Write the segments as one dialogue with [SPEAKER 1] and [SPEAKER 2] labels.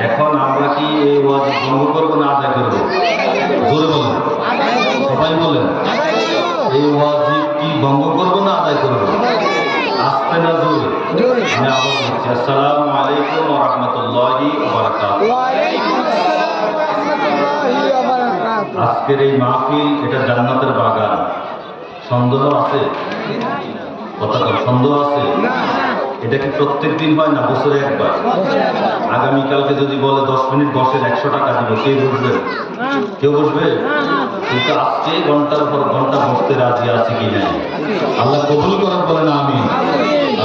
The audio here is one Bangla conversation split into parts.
[SPEAKER 1] এখন আমরা কি এই ওয়াজ ভঙ্গ করবো না আদায় করবো? জোরে বলেন, সবাই বলেন। এই ওয়াজ কি ভঙ্গ করবো না আদায় করবো? আসতে না জোরে? আমি আবার বলছি, আসসালামু আলাইকুম ওয়া রাহমাতুল্লাহি ওয়া বারাকাতুহু। আজকের এই মাহফিল এটা জান্নাতের বাগান। সন্দেহ আছে? কথা সন্দেহ আছে? এটা কি প্রত্যেক দিন হয় না বছরে একবার? আগামীকালকে যদি বলে 10 মিনিট বসেন 100 টাকা দিব, কে বসবে? কেউ বসবে? কিন্তু আজকে ঘন্টার পর ঘন্টা বসতে রাজি আছে কি নাই? আল্লাহ কবুল করেন, বলেন আমিন।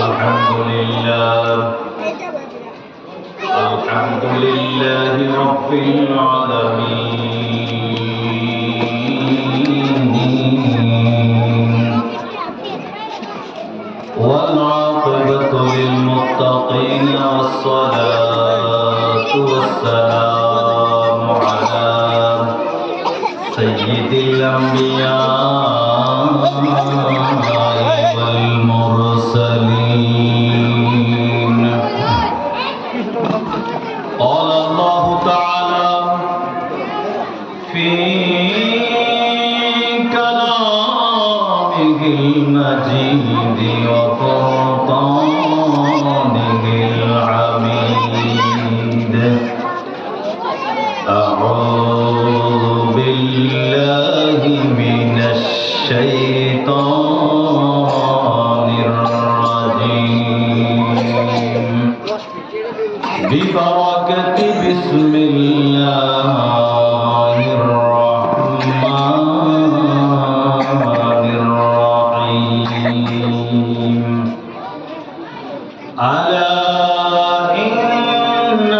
[SPEAKER 1] আলহামদুলিল্লাহ, আলহামদুলিল্লাহি রাব্বিল আলামিন والعاقبة للمتقين والصلاة والسلام على سيد الأنبياء والمرسلين. قال الله تعالى في كلامه المجيد وفرقانه الحميد: أعوذ بالله من الشيطان الرجيم ببركة بسم الله الرحمن الرحيم. ألا إن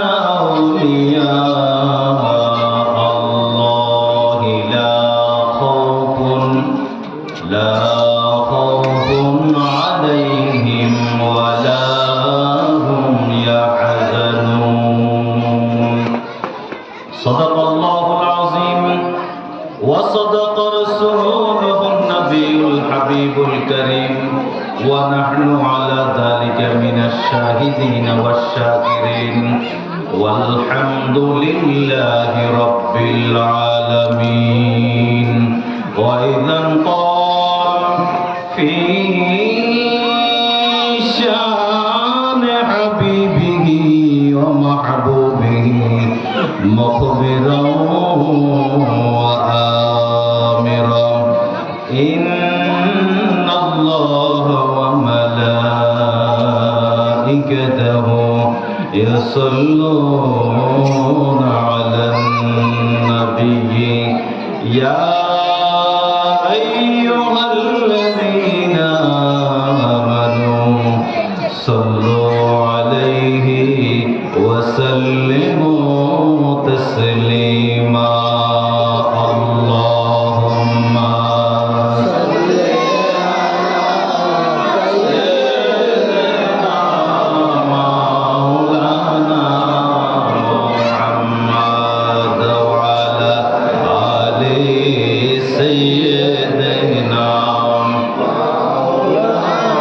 [SPEAKER 1] أولياء الله لا خوف عليهم ولا هم يحزنون. صدق الله العظيم وصدق رسوله النبي الحبيب الكريم ونحن على ذلك من الشاهدين والشاكرين والحمد لله رب العالمين. وإذا قال في شان حبيبه ومحبوبه مخبرا وآمرا: إن الله وملائكته يصلون على النبي يا أيها الذين آمنوا صلوا عليه وسلموا تسليما. اللهم صل على سيدنا مولانا محمد وعلى آل سيدنا مولانا।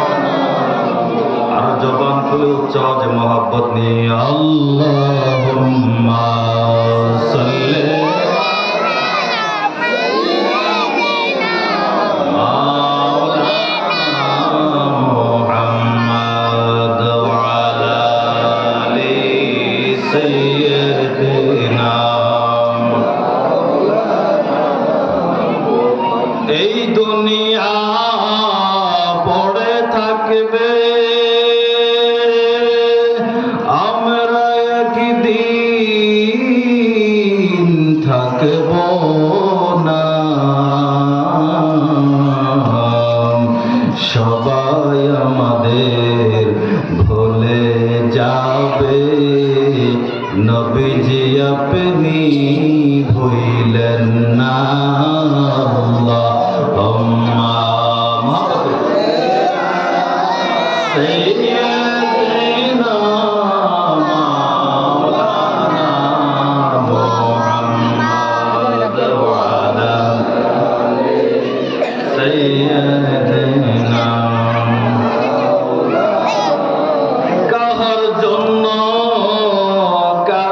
[SPEAKER 1] আর জবান খুলে উচ্চ আওয়াজে মোহাব্বত নিয়ে আল্লাহুম্মা সাল্লি এই দুনিয়া পড়ে থাকবে, আমরা একদিন থাকব না। সবাই আমাদের ভুলে যাবে, নবীজি আপনি ভুলেন না।